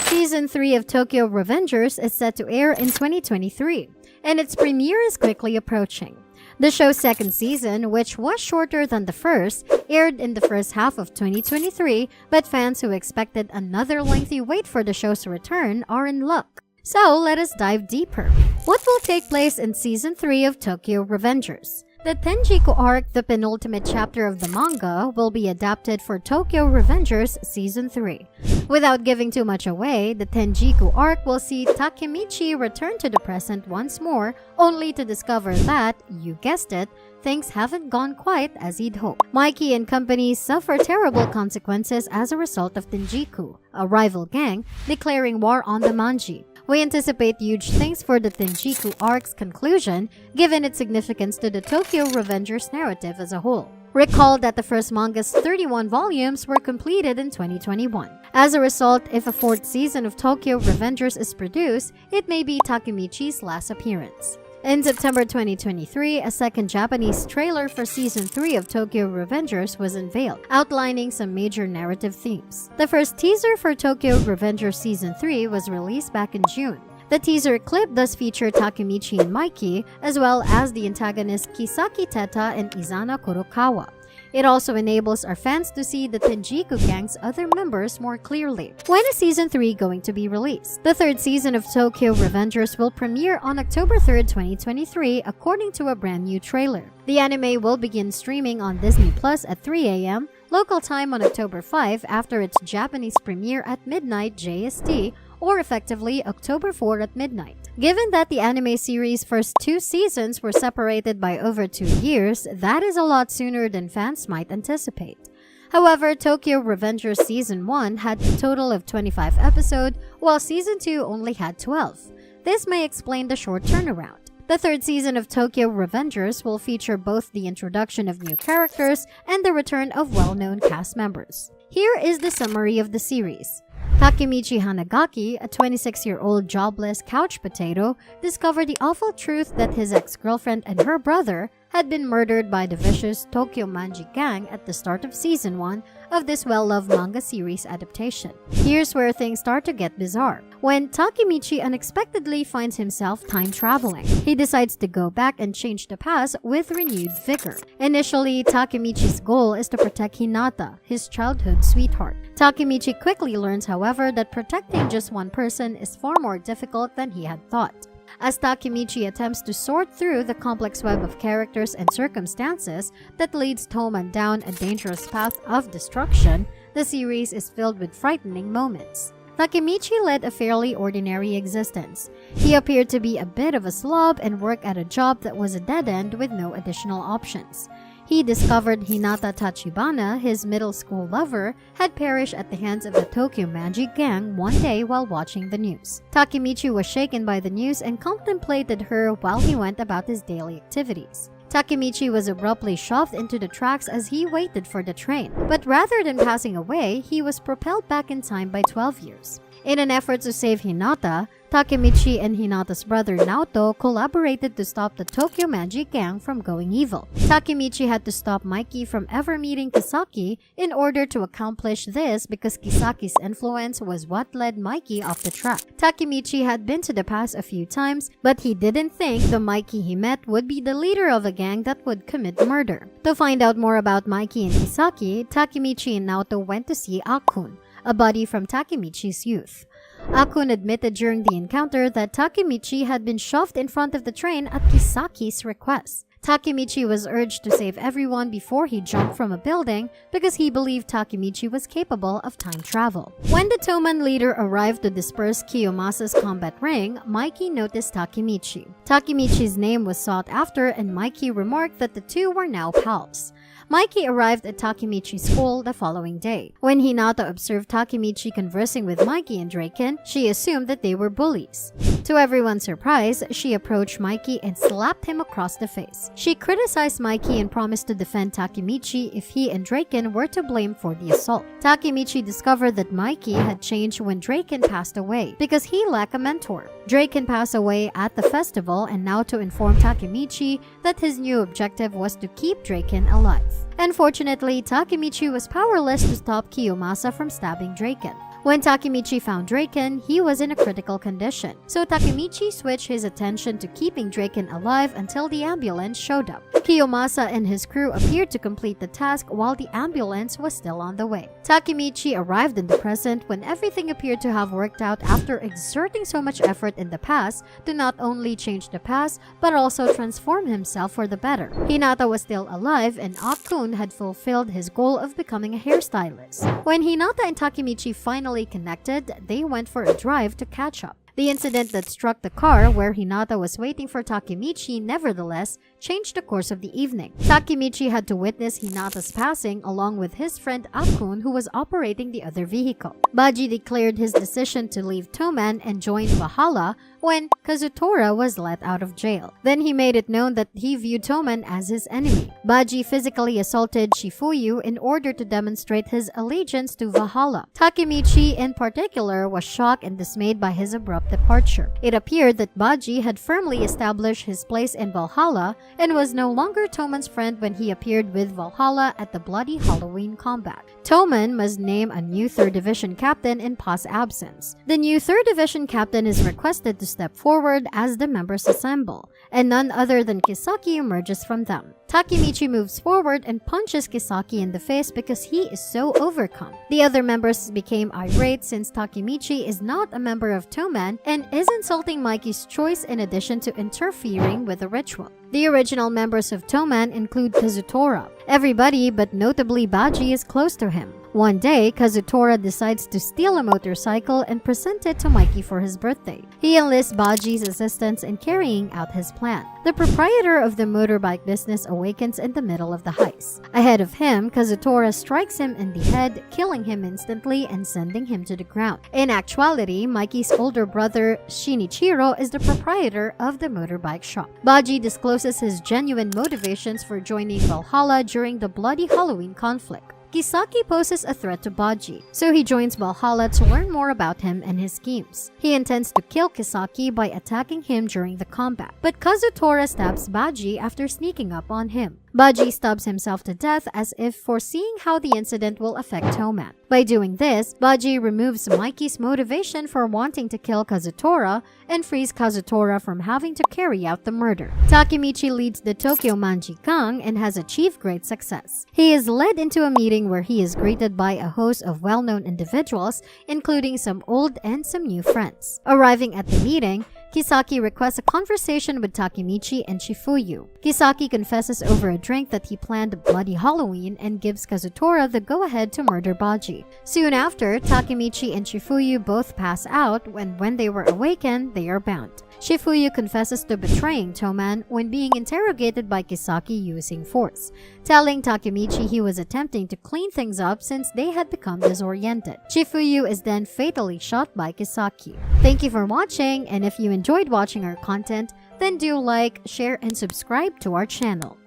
Season 3 of Tokyo Revengers is set to air in 2023, and its premiere is quickly approaching. The show's second season, which was shorter than the first, aired in the first half of 2023, but fans who expected another lengthy wait for the show's return are in luck. So let us dive deeper. What will take place in Season 3 of Tokyo Revengers? The Tenjiku arc, the penultimate chapter of the manga, will be adapted for Tokyo Revengers Season 3. Without giving too much away, the Tenjiku arc will see Takemichi return to the present once more, only to discover that, you guessed it, things haven't gone quite as he'd hoped. Mikey and company suffer terrible consequences as a result of Tenjiku, a rival gang, declaring war on the Manji. We anticipate huge things for the Tenjiku arc's conclusion, given its significance to the Tokyo Revengers narrative as a whole. Recall that the first manga's 31 volumes were completed in 2021. As a result, if a fourth season of Tokyo Revengers is produced, it may be Takemichi's last appearance. In September 2023, a second Japanese trailer for Season 3 of Tokyo Revengers was unveiled, outlining some major narrative themes. The first teaser for Tokyo Revengers Season 3 was released back in June. The teaser clip does feature Takemichi and Mikey, as well as the antagonists Kisaki Teta and Izana Kurokawa. It also enables our fans to see the Tenjiku gang's other members more clearly. When is Season 3 going to be released? The third season of Tokyo Revengers will premiere on October 3, 2023, according to a brand new trailer. The anime will begin streaming on Disney Plus at 3 a.m. local time on October 5 after its Japanese premiere at midnight JST, or effectively October 4 at midnight. Given that the anime series' first two seasons were separated by over 2 years, that is a lot sooner than fans might anticipate. However, Tokyo Revengers Season 1 had a total of 25 episodes, while Season 2 only had 12. This may explain the short turnaround. The third season of Tokyo Revengers will feature both the introduction of new characters and the return of well-known cast members. Here is the summary of the series. Takemichi Hanagaki, a 26-year-old jobless couch potato, discovered the awful truth that his ex-girlfriend and her brother had been murdered by the vicious Tokyo Manji gang at the start of Season 1 of this well-loved manga series adaptation. Here's where things start to get bizarre. When Takemichi unexpectedly finds himself time-traveling, he decides to go back and change the past with renewed vigor. Initially, Takemichi's goal is to protect Hinata, his childhood sweetheart. Takemichi quickly learns, however, that protecting just one person is far more difficult than he had thought. As Takemichi attempts to sort through the complex web of characters and circumstances that leads Toman down a dangerous path of destruction, the series is filled with frightening moments. Takemichi led a fairly ordinary existence. He appeared to be a bit of a slob and worked at a job that was a dead end with no additional options. He discovered Hinata Tachibana, his middle school lover, had perished at the hands of the Tokyo Manji gang one day while watching the news. Takemichi was shaken by the news and contemplated her while he went about his daily activities. Takemichi was abruptly shoved into the tracks as he waited for the train, but rather than passing away, he was propelled back in time by 12 years. In an effort to save Hinata, Takemichi and Hinata's brother Naoto collaborated to stop the Tokyo Manji gang from going evil. Takemichi had to stop Mikey from ever meeting Kisaki in order to accomplish this because Kisaki's influence was what led Mikey off the track. Takemichi had been to the past a few times, but he didn't think the Mikey he met would be the leader of a gang that would commit murder. To find out more about Mikey and Kisaki, Takemichi and Naoto went to see Akun, a buddy from Takemichi's youth. Akun admitted during the encounter that Takemichi had been shoved in front of the train at Kisaki's request. Takemichi was urged to save everyone before he jumped from a building because he believed Takemichi was capable of time travel. When the Toman leader arrived to disperse Kiyomasa's combat ring, Mikey noticed Takemichi. Takemichi's name was sought after and Mikey remarked that the two were now pals. Mikey arrived at Takemichi's school the following day. When Hinata observed Takemichi conversing with Mikey and Draken, she assumed that they were bullies. To everyone's surprise, she approached Mikey and slapped him across the face. She criticized Mikey and promised to defend Takemichi if he and Draken were to blame for the assault. Takemichi discovered that Mikey had changed when Draken passed away because he lacked a mentor. Draken passed away at the festival and now to inform Takemichi that his new objective was to keep Draken alive. Unfortunately, Takemichi was powerless to stop Kiyomasa from stabbing Draken. When Takemichi found Draken, he was in a critical condition, so Takemichi switched his attention to keeping Draken alive until the ambulance showed up. Kiyomasa and his crew appeared to complete the task while the ambulance was still on the way. Takemichi arrived in the present when everything appeared to have worked out after exerting so much effort in the past to not only change the past but also transform himself for the better. Hinata was still alive and Akun had fulfilled his goal of becoming a hairstylist. When Hinata and Takemichi finally connected, they went for a drive to catch up. The incident that struck the car where Hinata was waiting for Takemichi nevertheless changed the course of the evening. Takemichi had to witness Hinata's passing along with his friend Akun, who was operating the other vehicle. Baji declared his decision to leave Toman and join Valhalla when Kazutora was let out of jail. Then he made it known that he viewed Toman as his enemy. Baji physically assaulted Shifuyu in order to demonstrate his allegiance to Valhalla. Takemichi in particular was shocked and dismayed by his abrupt departure. It appeared that Baji had firmly established his place in Valhalla and was no longer Toman's friend when he appeared with Valhalla at the Bloody Halloween combat. Toman must name a new 3rd Division captain in Pa's absence. The new 3rd Division captain is requested to step forward as the members assemble, and none other than Kisaki emerges from them. Takemichi moves forward and punches Kisaki in the face because he is so overcome. The other members became irate since Takemichi is not a member of Toman and is insulting Mikey's choice in addition to interfering with the ritual. The original members of Toman include Kazutora. Everybody but notably Baji is close to him. One day, Kazutora decides to steal a motorcycle and present it to Mikey for his birthday. He enlists Baji's assistance in carrying out his plan. The proprietor of the motorbike business awakens in the middle of the heist. Ahead of him, Kazutora strikes him in the head, killing him instantly and sending him to the ground. In actuality, Mikey's older brother, Shinichiro, is the proprietor of the motorbike shop. Baji discloses his genuine motivations for joining Valhalla during the Bloody Halloween conflict. Kisaki poses a threat to Baji, so he joins Valhalla to learn more about him and his schemes. He intends to kill Kisaki by attacking him during the combat, but Kazutora stabs Baji after sneaking up on him. Baji stabs himself to death as if foreseeing how the incident will affect Toman. By doing this, Baji removes Mikey's motivation for wanting to kill Kazutora and frees Kazutora from having to carry out the murder. Takemichi leads the Tokyo Manjigang and has achieved great success. He is led into a meeting where he is greeted by a host of well-known individuals, including some old and some new friends. Arriving at the meeting, Kisaki requests a conversation with Takemichi and Shifuyu. Kisaki confesses over a drink that he planned a Bloody Halloween and gives Kazutora the go-ahead to murder Baji. Soon after, Takemichi and Shifuyu both pass out when they were awakened, they are bound. Shifuyu confesses to betraying Toman when being interrogated by Kisaki using force, telling Takemichi he was attempting to clean things up since they had become disoriented. Shifuyu is then fatally shot by Kisaki. Thank you for watching, and if you enjoyed watching our content, then do like, share, and subscribe to our channel.